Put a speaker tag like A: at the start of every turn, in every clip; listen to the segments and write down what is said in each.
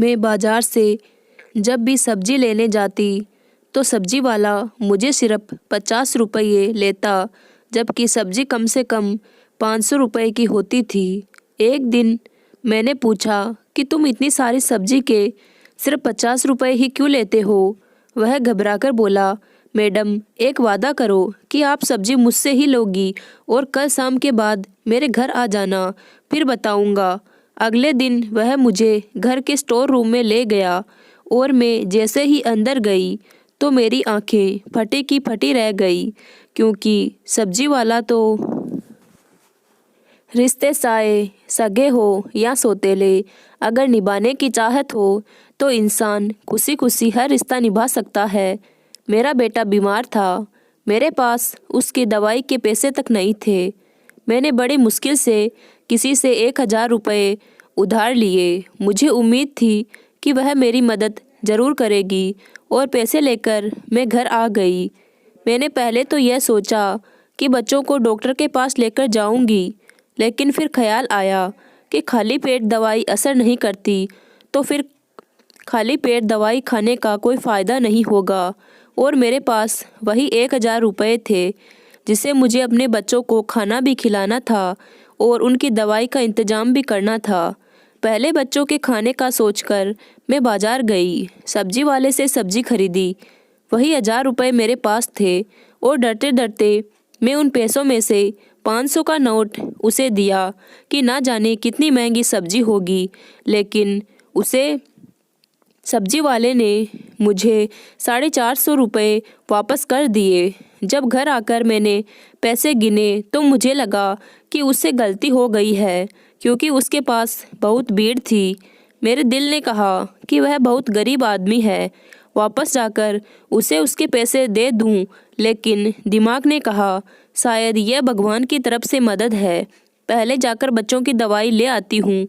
A: मैं बाज़ार से जब भी सब्ज़ी लेने जाती तो सब्ज़ी वाला मुझे सिर्फ 50 रुपये लेता, जबकि सब्ज़ी कम से कम 500 रुपये की होती थी। एक दिन मैंने पूछा कि तुम इतनी सारी सब्ज़ी के सिर्फ 50 रुपये ही क्यों लेते हो? वह घबराकर बोला, मैडम, एक वादा करो कि आप सब्ज़ी मुझसे ही लोगी और कल शाम के बाद मेरे घर आ जाना, फिर बताऊंगा। अगले दिन वह मुझे घर के स्टोर रूम में ले गया और मैं जैसे ही अंदर गई तो मेरी आंखें फटी की फटी रह गई, क्योंकि सब्जी वाला तो रिश्ते साए सगे हो या सौतेले, अगर निभाने की चाहत हो तो इंसान खुशी खुशी हर रिश्ता निभा सकता है। मेरा बेटा बीमार था, मेरे पास उसकी दवाई के पैसे तक नहीं थे। मैंने बड़ी मुश्किल से किसी से 1000 रुपये उधार लिए। मुझे उम्मीद थी कि वह मेरी मदद ज़रूर करेगी और पैसे लेकर मैं घर आ गई। मैंने पहले तो यह सोचा कि बच्चों को डॉक्टर के पास लेकर जाऊंगी, लेकिन फिर ख्याल आया कि खाली पेट दवाई असर नहीं करती, तो फिर खाली पेट दवाई खाने का कोई फ़ायदा नहीं होगा। और मेरे पास वही 1000 रुपये थे, जिसे मुझे अपने बच्चों को खाना भी खिलाना था और उनकी दवाई का इंतज़ाम भी करना था। पहले बच्चों के खाने का सोचकर मैं बाज़ार गई, सब्जी वाले से सब्जी खरीदी। वही 1000 रुपये मेरे पास थे और डरते डरते मैं उन पैसों में से 500 का नोट उसे दिया कि ना जाने कितनी महंगी सब्जी होगी, लेकिन उसे सब्जी वाले ने मुझे 450 रुपये वापस कर दिए। जब घर आकर मैंने पैसे गिने तो मुझे लगा कि उससे गलती हो गई है, क्योंकि उसके पास बहुत भीड़ थी। मेरे दिल ने कहा कि वह बहुत गरीब आदमी है, वापस जाकर उसे उसके पैसे दे दूं, लेकिन दिमाग ने कहा शायद यह भगवान की तरफ से मदद है, पहले जाकर बच्चों की दवाई ले आती हूँ।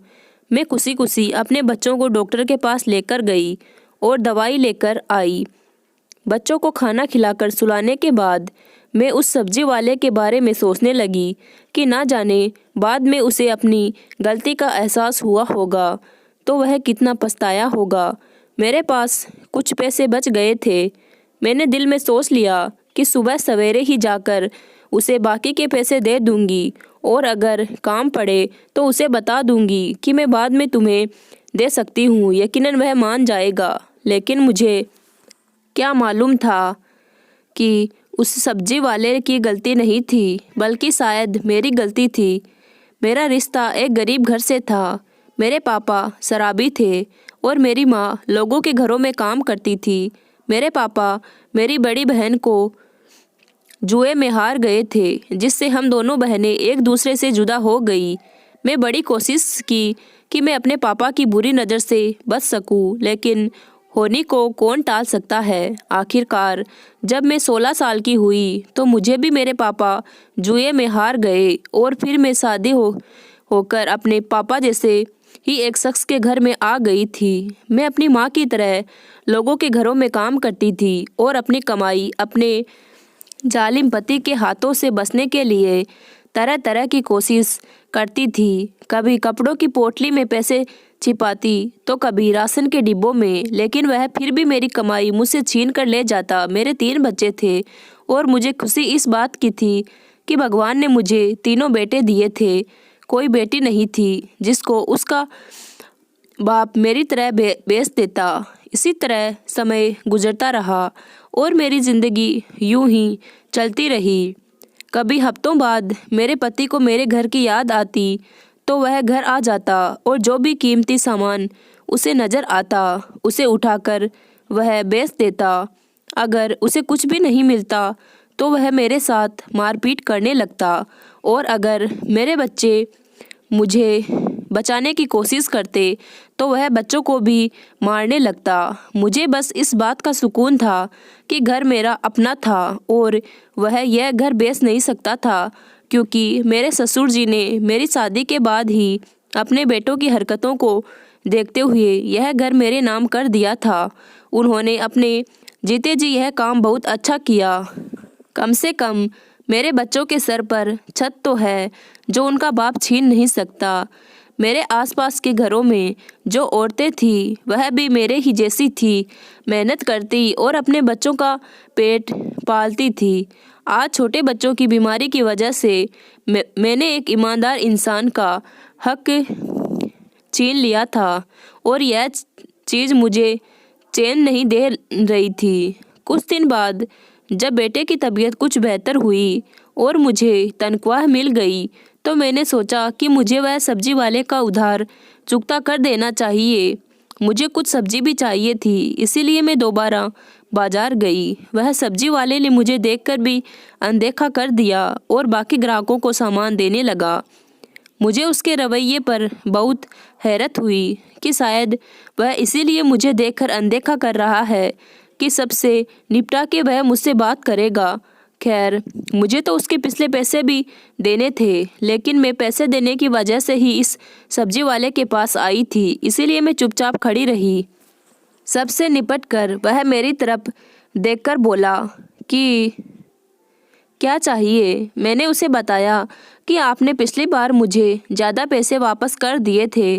A: मैं खुशी खुशी अपने बच्चों को डॉक्टर के पास लेकर गई और दवाई लेकर आई। बच्चों को खाना खिलाकर सुलाने के बाद मैं उस सब्जी वाले के बारे में सोचने लगी कि ना जाने बाद में उसे अपनी गलती का एहसास हुआ होगा तो वह कितना पछताया होगा। मेरे पास कुछ पैसे बच गए थे। मैंने दिल में सोच लिया कि सुबह सवेरे ही जाकर उसे बाकी के पैसे दे दूंगी और अगर काम पड़े तो उसे बता दूंगी कि मैं बाद में तुम्हें दे सकती हूँ। यकीनन वह मान जाएगा, लेकिन मुझे क्या मालूम था कि उस सब्जी वाले की गलती नहीं थी, बल्कि शायद मेरी गलती थी। मेरा रिश्ता एक गरीब घर से था। मेरे पापा शराबी थे और मेरी माँ लोगों के घरों में काम करती थी। मेरे पापा मेरी बड़ी बहन को जुए में हार गए थे, जिससे हम दोनों बहनें एक दूसरे से जुदा हो गई। मैं बड़ी कोशिश की कि मैं अपने पापा की बुरी नज़र से बच सकूं, लेकिन होनी को कौन टाल सकता है। आखिरकार जब मैं 16 साल की हुई तो मुझे भी मेरे पापा जुए में हार गए और फिर मैं शादी होकर अपने पापा जैसे ही एक शख्स के घर में आ गई थी। मैं अपनी माँ की तरह लोगों के घरों में काम करती थी और अपनी कमाई अपने जालिम पति के हाथों से बचने के लिए तरह तरह की कोशिश करती थी। कभी कपड़ों की पोटली में पैसे छिपाती तो कभी राशन के डिब्बों में, लेकिन वह फिर भी मेरी कमाई मुझसे छीन कर ले जाता। मेरे 3 बच्चे थे और मुझे खुशी इस बात की थी कि भगवान ने मुझे तीनों बेटे दिए थे। कोई बेटी नहीं थी जिसको उसका बाप मेरी तरह बेच देता। इसी तरह समय गुजरता रहा और मेरी ज़िंदगी यूं ही चलती रही। कभी हफ्तों बाद मेरे पति को मेरे घर की याद आती तो वह घर आ जाता और जो भी कीमती सामान उसे नज़र आता उसे उठाकर वह बेच देता। अगर उसे कुछ भी नहीं मिलता तो वह मेरे साथ मारपीट करने लगता, और अगर मेरे बच्चे मुझे बचाने की कोशिश करते तो वह बच्चों को भी मारने लगता। मुझे बस इस बात का सुकून था कि घर मेरा अपना था और वह यह घर बेच नहीं सकता था, क्योंकि मेरे ससुर जी ने मेरी शादी के बाद ही अपने बेटों की हरकतों को देखते हुए यह घर मेरे नाम कर दिया था। उन्होंने अपने जीते जी यह काम बहुत अच्छा किया। कम से कम मेरे बच्चों के सर पर छत तो है जो उनका बाप छीन नहीं सकता। मेरे आसपास के घरों में जो औरतें थी वह भी मेरे ही जैसी थी, मेहनत करती और अपने बच्चों का पेट पालती थी। आज छोटे बच्चों की बीमारी की वजह से मैंने एक ईमानदार इंसान का हक छीन लिया था और यह चीज़ मुझे चैन नहीं दे रही थी। कुछ दिन बाद जब बेटे की तबीयत कुछ बेहतर हुई और मुझे तनख्वाह मिल गई तो मैंने सोचा कि मुझे वह सब्जी वाले का उधार चुकता कर देना चाहिए। मुझे कुछ सब्जी भी चाहिए थी, इसीलिए मैं दोबारा बाजार गई। वह सब्जी वाले ने मुझे देखकर भी अनदेखा कर दिया और बाकी ग्राहकों को सामान देने लगा। मुझे उसके रवैये पर बहुत हैरत हुई कि शायद वह इसीलिए मुझे देखकर अनदेखा कर रहा है कि सबसे निपटा के वह मुझसे बात करेगा। खैर, मुझे तो उसके पिछले पैसे भी देने थे, लेकिन मैं पैसे देने की वजह से ही इस सब्जी वाले के पास आई थी, इसीलिए मैं चुपचाप खड़ी रही। सबसे निपट कर वह मेरी तरफ देखकर बोला कि क्या चाहिए। मैंने उसे बताया कि आपने पिछली बार मुझे ज़्यादा पैसे वापस कर दिए थे,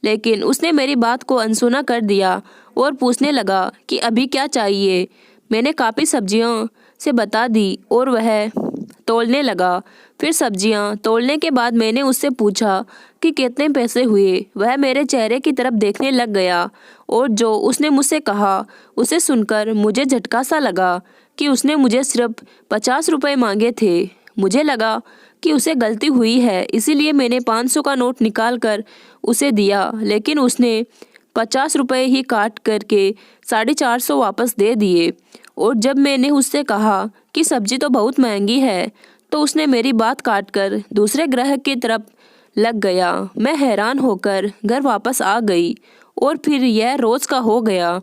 A: लेकिन उसने मेरी बात को अनसुना कर दिया और पूछने लगा कि अभी क्या चाहिए। मैंने काफ़ी सब्जियों से बता दी और वह तौलने लगा। फिर सब्जियां तौलने के बाद मैंने उससे पूछा कि कितने पैसे हुए। वह मेरे चेहरे की तरफ देखने लग गया और जो उसने मुझसे कहा उसे सुनकर मुझे झटका सा लगा कि उसने मुझे सिर्फ 50 रुपये मांगे थे। मुझे लगा कि उसे गलती हुई है, इसीलिए मैंने 500 का नोट निकाल कर उसे दिया, लेकिन उसने 50 रुपये ही काट करके 450 वापस दे दिए। और जब मैंने उससे कहा कि सब्जी तो बहुत महंगी है, तो उसने मेरी बात काटकर दूसरे ग्राहक की तरफ लग गया। मैं हैरान होकर घर वापस आ गई और फिर यह रोज़ का हो गया।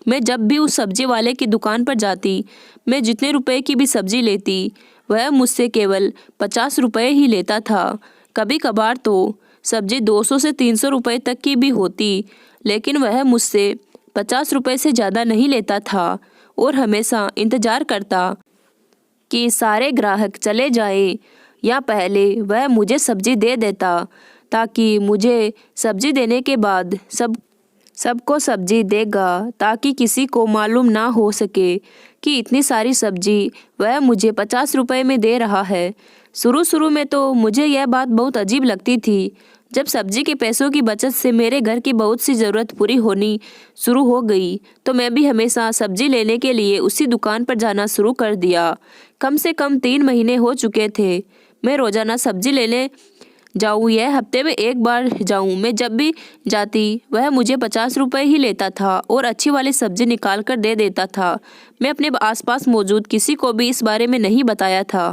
A: मैं जब भी उस सब्जी वाले की दुकान पर जाती, मैं जितने रुपए की भी सब्जी लेती, वह मुझसे केवल 50 रुपये ही लेता था। कभी कभार तो सब्जी 200 से 300 रुपये तक की भी होती, लेकिन वह मुझसे 50 रुपये से ज़्यादा नहीं लेता था और हमेशा इंतज़ार करता कि सारे ग्राहक चले जाएं या पहले वह मुझे सब्जी दे देता, ताकि मुझे सब्जी देने के बाद सबको सब्जी देगा, ताकि किसी को मालूम ना हो सके कि इतनी सारी सब्जी वह मुझे 50 रुपये में दे रहा है। शुरू में तो मुझे यह बात बहुत अजीब लगती थी। जब सब्जी के पैसों की बचत से मेरे घर की बहुत सी ज़रूरत पूरी होनी शुरू हो गई, तो मैं भी हमेशा सब्जी लेने के लिए उसी दुकान पर जाना शुरू कर दिया। कम से कम 3 महीने हो चुके थे। मैं रोज़ाना सब्जी लेने जाऊँ या हफ्ते में एक बार जाऊँ, मैं जब भी जाती वह मुझे 50 रुपये ही लेता था और अच्छी वाली सब्जी निकाल कर दे देता था। मैं अपने आसपास मौजूद किसी को भी इस बारे में नहीं बताया था,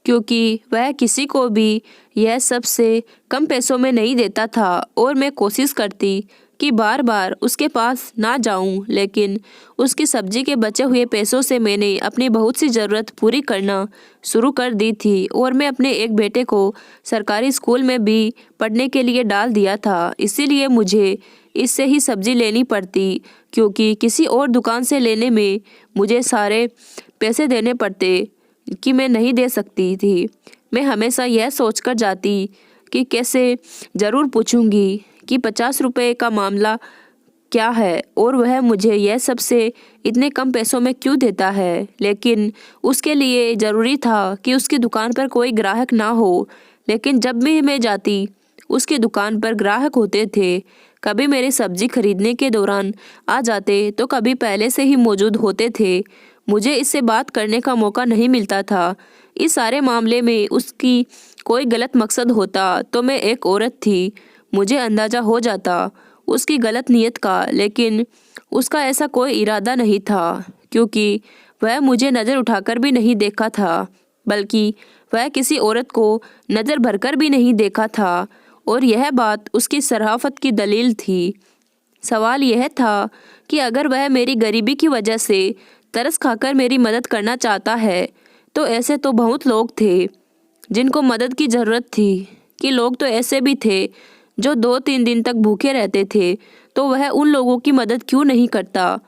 A: क्योंकि वह किसी को भी यह सबसे कम पैसों में नहीं देता था और मैं कोशिश करती कि बार बार उसके पास ना जाऊं, लेकिन उसकी सब्जी के बचे हुए पैसों से मैंने अपनी बहुत सी ज़रूरत पूरी करना शुरू कर दी थी और मैं अपने एक बेटे को सरकारी स्कूल में भी पढ़ने के लिए डाल दिया था। इसीलिए मुझे इससे ही सब्जी लेनी पड़ती, क्योंकि किसी और दुकान से लेने में मुझे सारे पैसे देने पड़ते कि मैं नहीं दे सकती थी। मैं हमेशा यह सोचकर जाती कि कैसे ज़रूर पूछूंगी कि 50 रुपये का मामला क्या है और वह मुझे यह सबसे इतने कम पैसों में क्यों देता है। लेकिन उसके लिए ज़रूरी था कि उसकी दुकान पर कोई ग्राहक ना हो। लेकिन जब भी मैं जाती उसकी दुकान पर ग्राहक होते थे। कभी मेरी सब्जी खरीदने के दौरान आ जाते तो कभी पहले से ही मौजूद होते थे। मुझे इससे बात करने का मौका नहीं मिलता था। इस सारे मामले में उसकी कोई गलत मकसद होता तो मैं एक औरत थी, मुझे अंदाज़ा हो जाता उसकी गलत नीयत का, लेकिन उसका ऐसा कोई इरादा नहीं था, क्योंकि वह मुझे नज़र उठाकर भी नहीं देखा था, बल्कि वह किसी औरत को नज़र भरकर भी नहीं देखा था और यह बात उसकी शराफत की दलील थी। सवाल यह था कि अगर वह मेरी गरीबी की वजह से तरस खाकर मेरी मदद करना चाहता है, तो ऐसे तो बहुत लोग थे जिनको मदद की ज़रूरत थी। कि लोग तो ऐसे भी थे जो 2-3 दिन तक भूखे रहते थे, तो वह उन लोगों की मदद क्यों नहीं करता,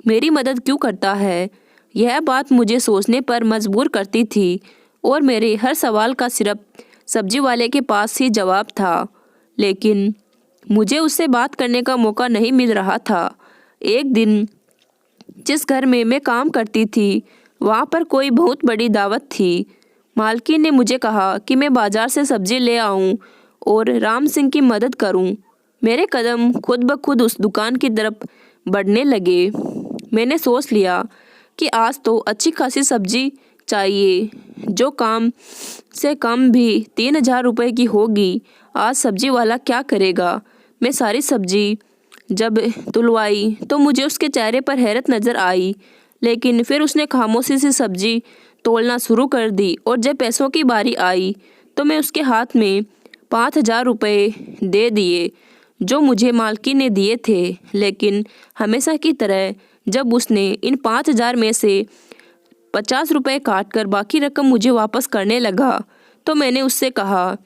A: मेरी मदद क्यों करता है। यह बात मुझे सोचने पर मजबूर करती थी और मेरे हर सवाल का सिर्फ सब्जी वाले के पास ही जवाब था। लेकिन मुझे उससे बात करने का मौका नहीं मिल रहा था। एक दिन जिस घर में मैं काम करती थी वहाँ पर कोई बहुत बड़ी दावत थी। मालकिन ने मुझे कहा कि मैं बाजार से सब्जी ले आऊँ और राम सिंह की मदद करूँ। मेरे कदम खुद ब खुद उस दुकान की तरफ बढ़ने लगे। मैंने सोच लिया कि आज तो अच्छी खासी सब्जी चाहिए, जो कम से कम भी 3,000 रुपये की होगी। आज सब्जी वाला क्या करेगा। मैं सारी सब्जी जब तुलवाई तो मुझे उसके चेहरे पर हैरत नज़र आई, लेकिन फिर उसने खामोशी से सब्जी तोलना शुरू कर दी और जब पैसों की बारी आई तो मैं उसके हाथ में 5,000 रुपये दे दिए, जो मुझे मालकिन ने दिए थे। लेकिन हमेशा की तरह जब उसने इन 5,000 में से 50 रुपये काट कर बाकी रकम मुझे वापस करने लगा तो मैंने उससे कहा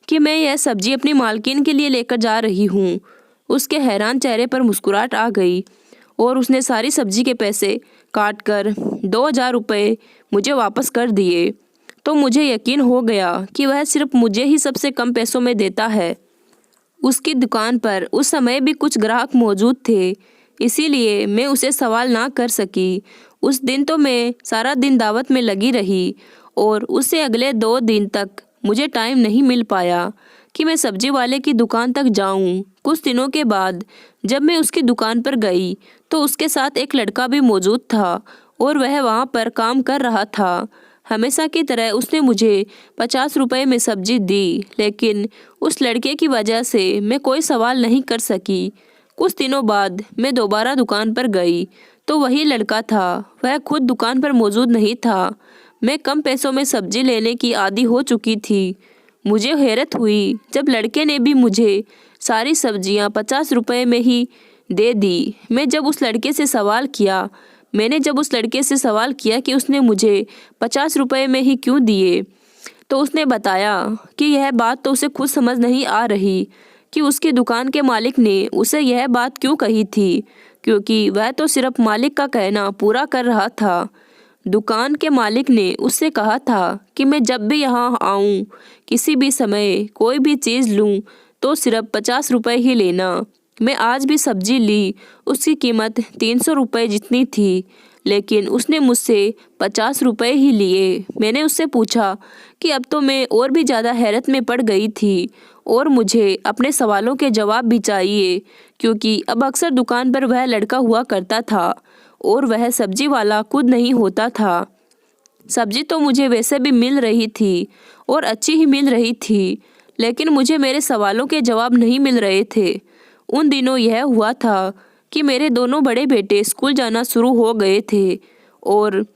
A: कि मैं यह सब्जी अपनी मालकिन के लिए लेकर जा रही हूँ। उसके हैरान चेहरे पर मुस्कुराहट आ गई और उसने सारी सब्जी के पैसे काट कर 2,000 रुपये मुझे वापस कर दिए। तो मुझे यकीन हो गया कि वह सिर्फ मुझे ही सबसे कम पैसों में देता है। उसकी दुकान पर उस समय भी कुछ ग्राहक मौजूद थे, इसीलिए मैं उसे सवाल ना कर सकी। उस दिन तो मैं सारा दिन दावत में लगी रही और उससे अगले 2 दिन तक मुझे टाइम नहीं मिल पाया कि मैं सब्जी वाले की दुकान तक जाऊं। कुछ दिनों के बाद जब मैं उसकी दुकान पर गई तो उसके साथ एक लड़का भी मौजूद था और वह वहां पर काम कर रहा था। हमेशा की तरह उसने मुझे 50 रुपये में सब्जी दी, लेकिन उस लड़के की वजह से मैं कोई सवाल नहीं कर सकी। कुछ दिनों बाद मैं दोबारा दुकान पर गई तो वही लड़का था। वह खुद दुकान पर मौजूद नहीं था। मैं कम पैसों में सब्जी लेने की आदी हो चुकी थी। मुझे हैरत हुई जब लड़के ने भी मुझे सारी सब्जियां 50 रुपये में ही दे दी। मैंने जब उस लड़के से सवाल किया कि उसने मुझे 50 रुपये में ही क्यों दिए, तो उसने बताया कि यह बात तो उसे खुद समझ नहीं आ रही कि उसकी दुकान के मालिक ने उसे यह बात क्यों कही थी, क्योंकि वह तो सिर्फ मालिक का कहना पूरा कर रहा था। दुकान के मालिक ने उससे कहा था कि मैं जब भी यहाँ आऊँ, किसी भी समय कोई भी चीज़ लूँ तो सिर्फ 50 रुपये ही लेना। मैं आज भी सब्जी ली, उसकी कीमत 300 रुपये जितनी थी, लेकिन उसने मुझसे 50 रुपये ही लिए। मैंने उससे पूछा कि अब तो मैं और भी ज़्यादा हैरत में पड़ गई थी और मुझे अपने सवालों के जवाब भी चाहिए, क्योंकि अब अक्सर दुकान पर वह लड़का हुआ करता था और वह सब्जी वाला खुद नहीं होता था। सब्जी तो मुझे वैसे भी मिल रही थी और अच्छी ही मिल रही थी, लेकिन मुझे मेरे सवालों के जवाब नहीं मिल रहे थे। उन दिनों यह हुआ था कि मेरे दोनों बड़े बेटे स्कूल जाना शुरू हो गए थे और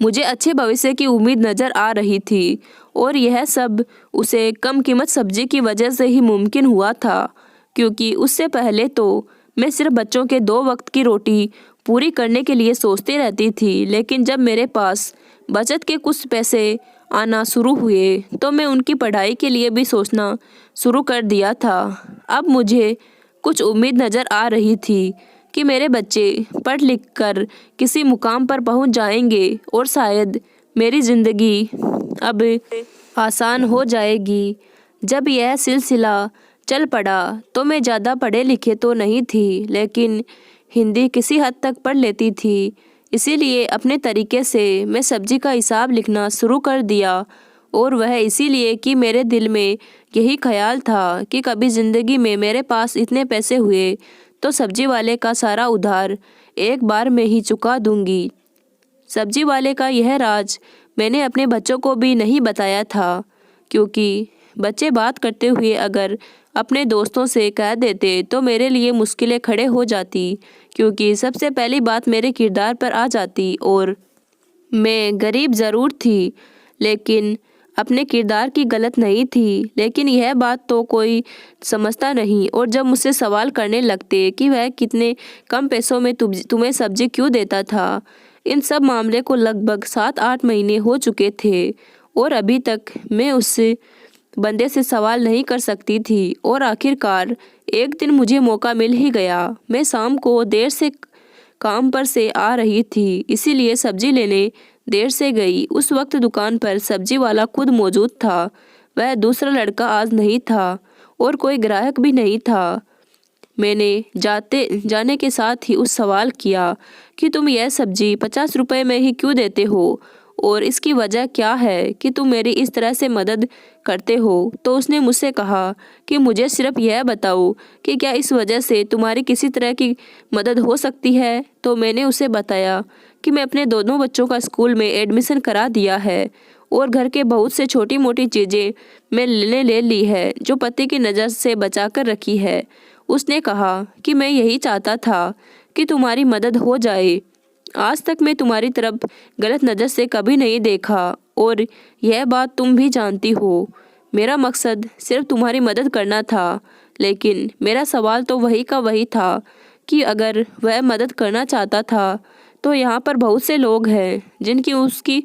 A: मुझे अच्छे भविष्य की उम्मीद नज़र आ रही थी, और यह सब उसे कम कीमत सब्जी की वजह से ही मुमकिन हुआ था, क्योंकि उससे पहले तो मैं सिर्फ बच्चों के 2 वक्त की रोटी पूरी करने के लिए सोचती रहती थी। लेकिन जब मेरे पास बचत के कुछ पैसे आना शुरू हुए तो मैं उनकी पढ़ाई के लिए भी सोचना शुरू कर दिया था। अब मुझे कुछ उम्मीद नज़र आ रही थी कि मेरे बच्चे पढ़ लिख कर किसी मुकाम पर पहुंच जाएंगे और शायद मेरी ज़िंदगी अब आसान हो जाएगी। जब यह सिलसिला चल पड़ा तो मैं ज़्यादा पढ़े लिखे तो नहीं थी, लेकिन हिंदी किसी हद तक पढ़ लेती थी। इसीलिए अपने तरीके से मैं सब्जी का हिसाब लिखना शुरू कर दिया, और वह इसीलिए कि मेरे दिल में यही ख्याल था कि कभी ज़िंदगी में मेरे पास इतने पैसे हुए तो सब्जी वाले का सारा उधार एक बार में ही चुका दूंगी। सब्जी वाले का यह राज मैंने अपने बच्चों को भी नहीं बताया था, क्योंकि बच्चे बात करते हुए अगर अपने दोस्तों से कह देते तो मेरे लिए मुश्किलें खड़े हो जाती, क्योंकि सबसे पहली बात मेरे किरदार पर आ जाती। और मैं गरीब ज़रूर थी, लेकिन अपने किरदार की गलत नहीं थी। लेकिन यह बात तो कोई समझता नहीं, और जब मुझसे सवाल करने लगते कि वह कितने कम पैसों में तुम्हें सब्जी क्यों देता था। इन सब मामले को लगभग 7-8 महीने हो चुके थे और अभी तक मैं उससे बंदे से सवाल नहीं कर सकती थी। और आखिरकार एक दिन मुझे मौका मिल ही गया। मैं शाम को देर से काम पर से आ रही थी, इसीलिए सब्जी लेने देर से गई। उस वक्त दुकान पर सब्जी वाला खुद मौजूद था। वह दूसरा लड़का आज नहीं था और कोई ग्राहक भी नहीं था। मैंने जाने के साथ ही उस सवाल किया कि तुम यह सब्जी 50 रुपए में ही क्यों देते हो और इसकी वजह क्या है कि तुम मेरी इस तरह से मदद करते हो। तो उसने मुझसे कहा कि मुझे सिर्फ यह बताओ कि क्या इस वजह से तुम्हारी किसी तरह की मदद हो सकती है। तो मैंने उसे बताया कि मैं अपने दोनों बच्चों का स्कूल में एडमिशन करा दिया है और घर के बहुत से छोटी मोटी चीज़ें मैं ले ली है जो पति की नज़र से बचा कर रखी है। उसने कहा कि मैं यही चाहता था कि तुम्हारी मदद हो जाए। आज तक मैं तुम्हारी तरफ गलत नज़र से कभी नहीं देखा और यह बात तुम भी जानती हो। मेरा मकसद सिर्फ तुम्हारी मदद करना था, लेकिन मेरा सवाल तो वही का वही था कि अगर वह मदद करना चाहता था तो यहाँ पर बहुत से लोग हैं जिनकी उसकी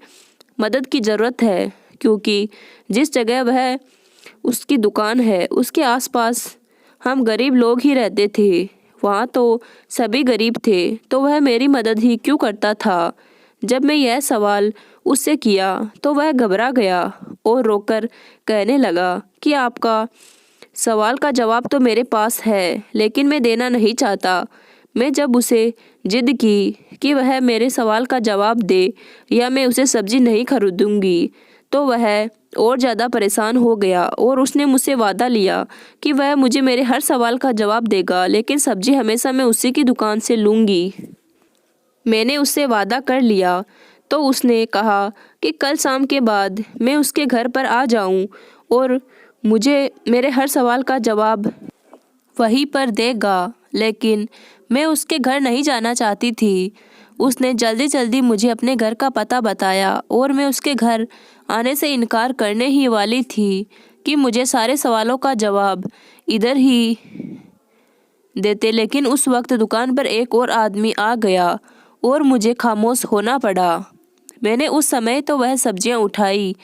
A: मदद की ज़रूरत है, क्योंकि जिस जगह वह उसकी दुकान है उसके आसपास हम गरीब लोग ही रहते थे। वहाँ तो सभी गरीब थे, तो वह मेरी मदद ही क्यों करता था। जब मैं यह सवाल उससे किया तो वह घबरा गया और रोकर कहने लगा कि आपका सवाल का जवाब तो मेरे पास है, लेकिन मैं देना नहीं चाहता। मैं जब उसे जिद की कि वह मेरे सवाल का जवाब दे या मैं उसे सब्जी नहीं खरीदूंगी, तो वह और ज़्यादा परेशान हो गया और उसने मुझसे वादा लिया कि वह मुझे मेरे हर सवाल का जवाब देगा, लेकिन सब्जी हमेशा मैं उसी की दुकान से लूँगी। मैंने उससे वादा कर लिया। तो उसने कहा कि कल शाम के बाद मैं उसके घर पर आ जाऊं और मुझे मेरे हर सवाल का जवाब वहीं पर देगा, लेकिन मैं उसके घर नहीं जाना चाहती थी। उसने जल्दी जल्दी मुझे अपने घर का पता बताया और मैं उसके घर आने से इनकार करने ही वाली थी कि मुझे सारे सवालों का जवाब इधर ही देते, लेकिन उस वक्त दुकान पर एक और आदमी आ गया और मुझे खामोश होना पड़ा। मैंने उस समय तो वह सब्जियां उठाई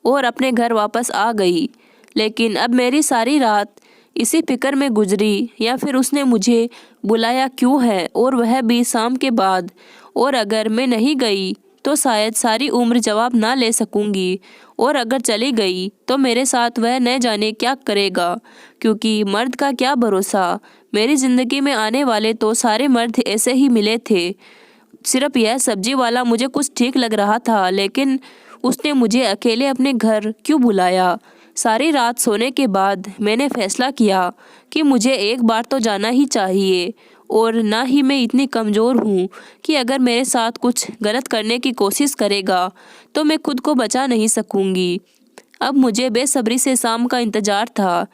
A: और अपने घर वापस आ गई, लेकिन अब मेरी सारी रात इसी फिक्र में गुजरी या फिर उसने मुझे बुलाया क्यों है और वह भी शाम के बाद, और अगर मैं नहीं गई तो शायद सारी उम्र जवाब ना ले सकूंगी, और अगर चली गई तो मेरे साथ वह न जाने क्या करेगा, क्योंकि मर्द का क्या भरोसा। मेरी ज़िंदगी में आने वाले तो सारे मर्द ऐसे ही मिले थे। सिर्फ यह सब्जी वाला मुझे कुछ ठीक लग रहा था, लेकिन उसने मुझे अकेले अपने घर क्यों बुलाया। सारी रात सोने के बाद मैंने फैसला किया कि मुझे एक बार तो जाना ही चाहिए, और ना ही मैं इतनी कमज़ोर हूँ कि अगर मेरे साथ कुछ गलत करने की कोशिश करेगा तो मैं खुद को बचा नहीं सकूँगी। अब मुझे बेसब्री से शाम का इंतज़ार था।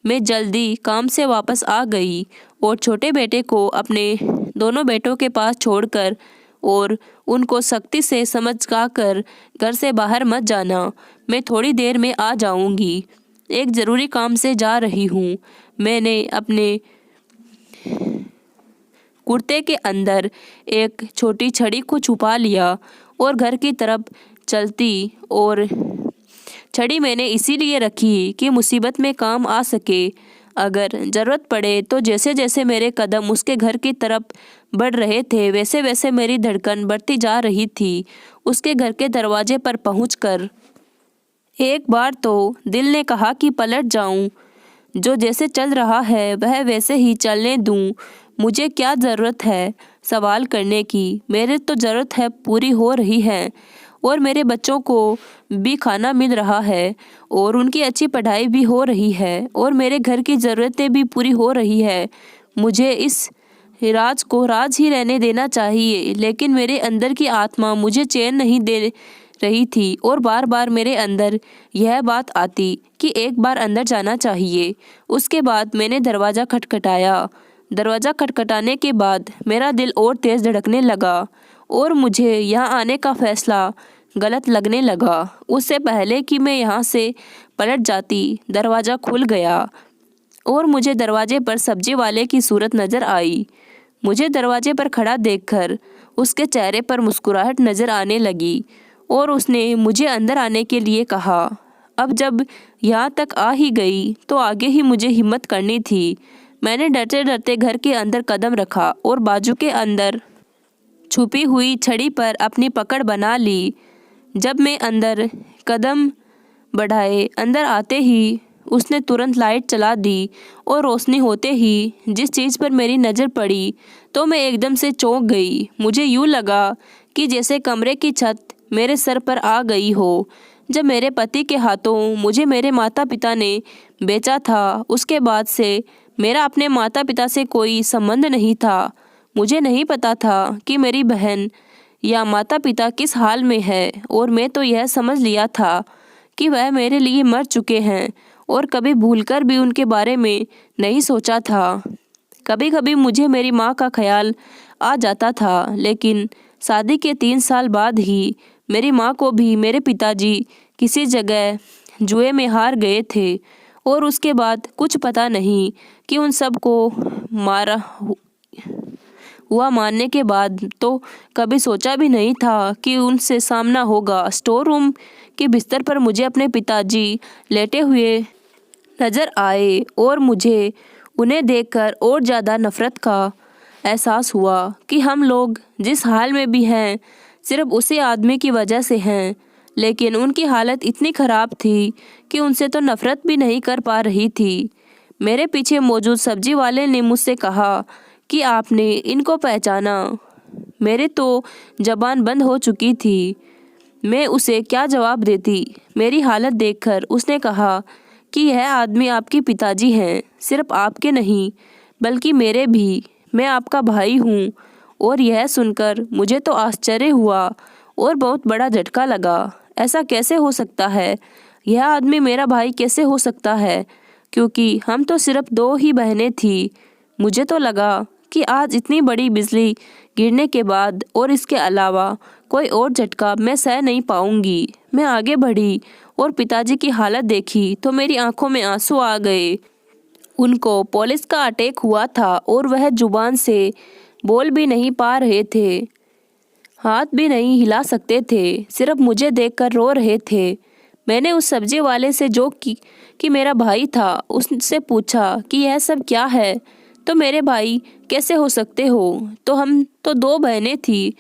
A: मैं जल्दी काम से वापस आ गई और छोटे बेटे को अपने दोनों बेटों के पास छोड़कर और उनको सख्ती से समझा कर घर से बाहर मत जाना, मैं थोड़ी देर में आ जाऊंगी, एक ज़रूरी काम से जा रही हूँ। मैंने अपने कुर्ते के अंदर एक छोटी छड़ी को छुपा लिया और घर की तरफ चलती, और छड़ी मैंने इसीलिए रखी कि मुसीबत में काम आ सके। अगर ज़रूरत पड़े तो जैसे जैसे मेरे कदम उसके घर की तरफ बढ़ रहे थे वैसे वैसे मेरी धड़कन बढ़ती जा रही थी। उसके घर के दरवाजे पर पहुंचकर एक बार तो दिल ने कहा कि पलट जाऊं, जो जैसे चल रहा है वह वैसे ही चलने दूं। मुझे क्या ज़रूरत है सवाल करने की, मेरे तो ज़रूरत है पूरी हो रही है और मेरे बच्चों को भी खाना मिल रहा है और उनकी अच्छी पढ़ाई भी हो रही है और मेरे घर की ज़रूरतें भी पूरी हो रही है। मुझे इस राज को राज ही रहने देना चाहिए, लेकिन मेरे अंदर की आत्मा मुझे चैन नहीं दे रही थी और बार बार मेरे अंदर यह बात आती कि एक बार अंदर जाना चाहिए। उसके बाद मैंने दरवाज़ा खटखटाया। दरवाज़ा खटखटाने के बाद मेरा दिल और तेज़ धड़कने लगा और मुझे यहाँ आने का फ़ैसला गलत लगने लगा। उससे पहले कि मैं यहाँ से पलट जाती दरवाज़ा खुल गया और मुझे दरवाजे पर सब्जी वाले की सूरत नज़र आई। मुझे दरवाजे पर खड़ा देखकर उसके चेहरे पर मुस्कुराहट नज़र आने लगी और उसने मुझे अंदर आने के लिए कहा। अब जब यहाँ तक आ ही गई तो आगे ही मुझे हिम्मत करनी थी। मैंने डरते डरते घर के अंदर कदम रखा और बाजू के अंदर छुपी हुई छड़ी पर अपनी पकड़ बना ली। जब मैं अंदर कदम बढ़ाए, अंदर आते ही उसने तुरंत लाइट चला दी और रोशनी होते ही जिस चीज़ पर मेरी नज़र पड़ी तो मैं एकदम से चौंक गई। मुझे यूँ लगा कि जैसे कमरे की छत मेरे सर पर आ गई हो। जब मेरे पति के हाथों मुझे मेरे माता पिता ने बेचा था, उसके बाद से मेरा अपने माता पिता से कोई संबंध नहीं था। मुझे नहीं पता था कि मेरी बहन या माता पिता किस हाल में है, और मैं तो यह समझ लिया था कि वह मेरे लिए मर चुके हैं, और कभी भूलकर भी उनके बारे में नहीं सोचा था। कभी कभी मुझे मेरी माँ का ख्याल आ जाता था, लेकिन शादी के 3 साल बाद ही मेरी माँ को भी मेरे पिताजी किसी जगह जुए में हार गए थे, और उसके बाद कुछ पता नहीं कि उन सब को मारा हुआ मानने के बाद तो कभी सोचा भी नहीं था कि उनसे सामना होगा। स्टोर रूम के बिस्तर पर मुझे अपने पिताजी लेटे हुए नज़र आए, और मुझे उन्हें देखकर और ज़्यादा नफ़रत का एहसास हुआ कि हम लोग जिस हाल में भी हैं सिर्फ उसी आदमी की वजह से हैं। लेकिन उनकी हालत इतनी ख़राब थी कि उनसे तो नफ़रत भी नहीं कर पा रही थी। मेरे पीछे मौजूद सब्जी वाले ने मुझसे कहा कि आपने इनको पहचाना। मेरे तो ज़बान बंद हो चुकी थी। मैं उसे क्या जवाब देती। मेरी हालत देखकर उसने कहा कि यह आदमी आपके पिताजी हैं, सिर्फ आपके नहीं बल्कि मेरे भी। मैं आपका भाई हूँ। और यह सुनकर मुझे तो आश्चर्य हुआ और बहुत बड़ा झटका लगा। ऐसा कैसे हो सकता है? यह आदमी मेरा भाई कैसे हो सकता है? क्योंकि हम तो सिर्फ 2 ही बहनें थी। मुझे तो लगा कि आज इतनी बड़ी बिजली गिरने के बाद और इसके अलावा कोई और झटका मैं सह नहीं पाऊंगी। मैं आगे बढ़ी और पिताजी की हालत देखी तो मेरी आंखों में आंसू आ गए। उनको पुलिस का अटैक हुआ था और वह जुबान से बोल भी नहीं पा रहे थे, हाथ भी नहीं हिला सकते थे, सिर्फ मुझे देखकर रो रहे थे। मैंने उस सब्जी वाले से जो कि मेरा भाई था उससे पूछा कि यह सब क्या है? तो मेरे भाई कैसे हो सकते हो? तो हम तो 2 बहनें थी,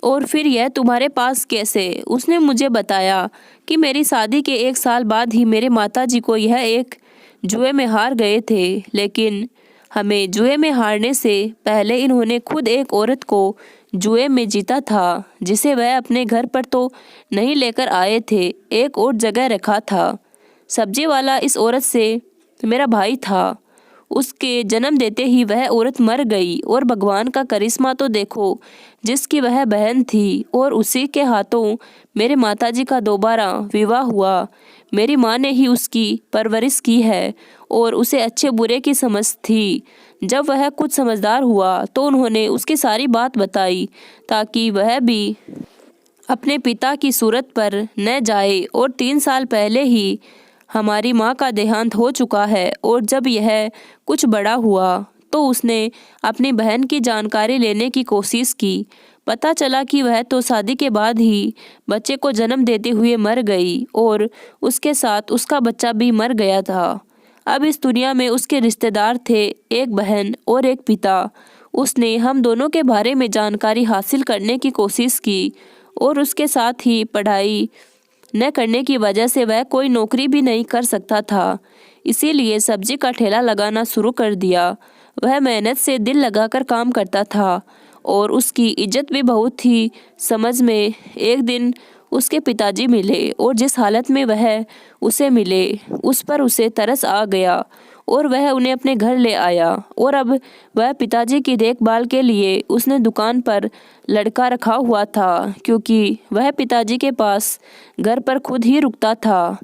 A: और फिर यह तुम्हारे पास कैसे? उसने मुझे बताया कि मेरी शादी के 1 साल बाद ही मेरे माताजी को यह एक जुए में हार गए थे, लेकिन हमें जुए में हारने से पहले इन्होंने खुद एक औरत को जुए में जीता था, जिसे वह अपने घर पर तो नहीं लेकर आए थे, एक और जगह रखा था। सब्जी वाला इस औरत से मेरा भाई था। उसके जन्म देते ही वह औरत मर गई, और भगवान का करिश्मा तो देखो, जिसकी वह बहन थी और उसी के हाथों मेरे माताजी का दोबारा विवाह हुआ। मेरी माँ ने ही उसकी परवरिश की है और उसे अच्छे बुरे की समझ थी। जब वह कुछ समझदार हुआ तो उन्होंने उसकी सारी बात बताई ताकि वह भी अपने पिता की सूरत पर न जाए। और 3 साल पहले ही हमारी माँ का देहांत हो चुका है, और जब यह कुछ बड़ा हुआ तो उसने अपनी बहन की जानकारी लेने की कोशिश की। पता चला कि वह तो शादी के बाद ही बच्चे को जन्म देते हुए मर गई, और उसके साथ उसका बच्चा भी मर गया था। अब इस दुनिया में उसके रिश्तेदार थे, एक बहन और एक पिता। उसने हम दोनों के बारे में जानकारी हासिल करने की कोशिश की, और उसके साथ ही पढ़ाई न करने की वजह से वह कोई नौकरी भी नहीं कर सकता था, इसीलिए सब्जी का ठेला लगाना शुरू कर दिया। वह मेहनत से दिल लगाकर काम करता था और उसकी इज्जत भी बहुत थी। समझ में एक दिन उसके पिताजी मिले, और जिस हालत में वह उसे मिले उस पर उसे तरस आ गया, और वह उन्हें अपने घर ले आया। और अब वह पिताजी की देखभाल के लिए उसने दुकान पर लड़का रखा हुआ था, क्योंकि वह पिताजी के पास घर पर खुद ही रुकता था,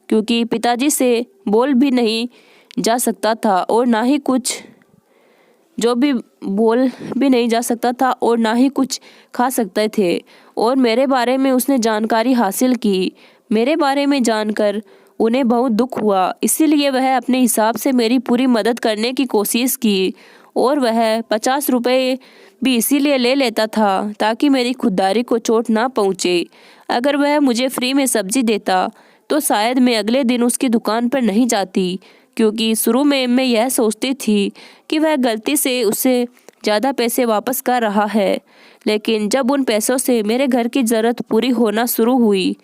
A: क्योंकि पिताजी से बोल भी नहीं जा सकता था और ना ही कुछ और ना ही कुछ खा सकते थे। और मेरे बारे में उसने जानकारी हासिल की। मेरे बारे में जानकर उन्हें बहुत दुख हुआ, इसीलिए वह अपने हिसाब से मेरी पूरी मदद करने की कोशिश की। और वह 50 रुपये भी इसीलिए ले लेता था ताकि मेरी खुददारी को चोट ना पहुँचे। अगर वह मुझे फ्री में सब्जी देता तो शायद मैं अगले दिन उसकी दुकान पर नहीं जाती, क्योंकि शुरू में मैं यह सोचती थी कि वह गलती से उससे ज़्यादा पैसे वापस कर रहा है। लेकिन जब उन पैसों से मेरे घर की ज़रूरत पूरी होना शुरू हुई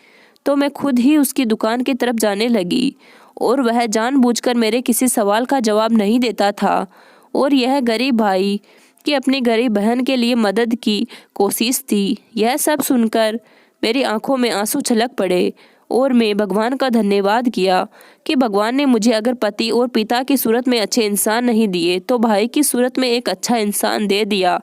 A: तो मैं खुद ही उसकी दुकान की तरफ जाने लगी और वह जानबूझकर मेरे किसी सवाल का जवाब नहीं देता था। और यह गरीब भाई कि अपनी गरीब बहन के लिए मदद की कोशिश थी। यह सब सुनकर मेरी आंखों में आंसू छलक पड़े और मैं भगवान का धन्यवाद किया कि भगवान ने मुझे अगर पति और पिता की सूरत में अच्छे इंसान नहीं दिए तो भाई की सूरत में एक अच्छा इंसान दे दिया।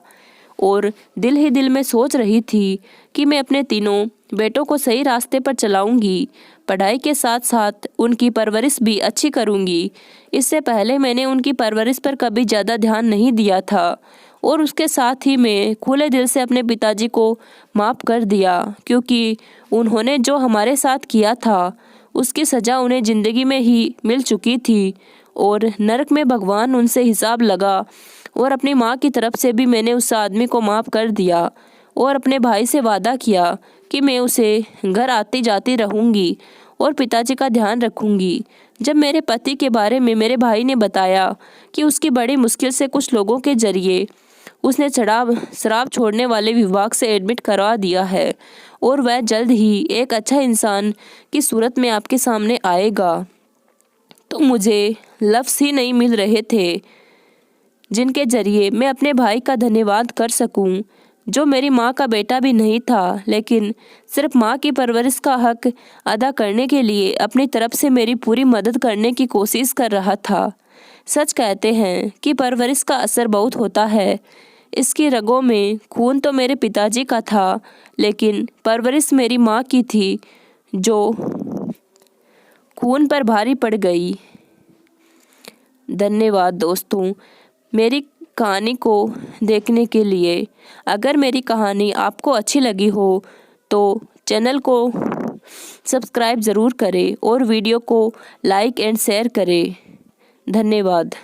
A: और दिल ही दिल में सोच रही थी कि मैं अपने तीनों बेटों को सही रास्ते पर चलाऊंगी, पढ़ाई के साथ साथ उनकी परवरिश भी अच्छी करूंगी। इससे पहले मैंने उनकी परवरिश पर कभी ज़्यादा ध्यान नहीं दिया था और उसके साथ ही मैं खुले दिल से अपने पिताजी को माफ़ कर दिया, क्योंकि उन्होंने जो हमारे साथ किया था उसकी सज़ा उन्हें ज़िंदगी में ही मिल चुकी थी और नरक में भगवान उनसे हिसाब लगा। और अपनी माँ की तरफ से भी मैंने उस आदमी को माफ़ कर दिया और अपने भाई से वादा किया कि मैं उसे घर आती जाती रहूँगी और पिताजी का ध्यान रखूँगी। जब मेरे पति के बारे में मेरे भाई ने बताया कि उसकी बड़ी मुश्किल से कुछ लोगों के जरिए उसने शराब छोड़ने वाले विभाग से एडमिट करवा दिया है और वह जल्द ही एक अच्छा इंसान की सूरत में आपके सामने आएगा, तो मुझे लफ्ज़ ही नहीं मिल रहे थे जिनके जरिए मैं अपने भाई का धन्यवाद कर सकूं, जो मेरी माँ का बेटा भी नहीं था लेकिन सिर्फ माँ की परवरिश का हक अदा करने के लिए अपनी तरफ से मेरी पूरी मदद करने की कोशिश कर रहा था। सच कहते हैं कि परवरिश का असर बहुत होता है। इसकी रगों में खून तो मेरे पिताजी का था, लेकिन परवरिश मेरी माँ की थी जो खून पर भारी पड़ गई। धन्यवाद दोस्तों मेरी कहानी को देखने के लिए। अगर मेरी कहानी आपको अच्छी लगी हो तो चैनल को सब्सक्राइब ज़रूर करें और वीडियो को लाइक एंड शेयर करें। धन्यवाद।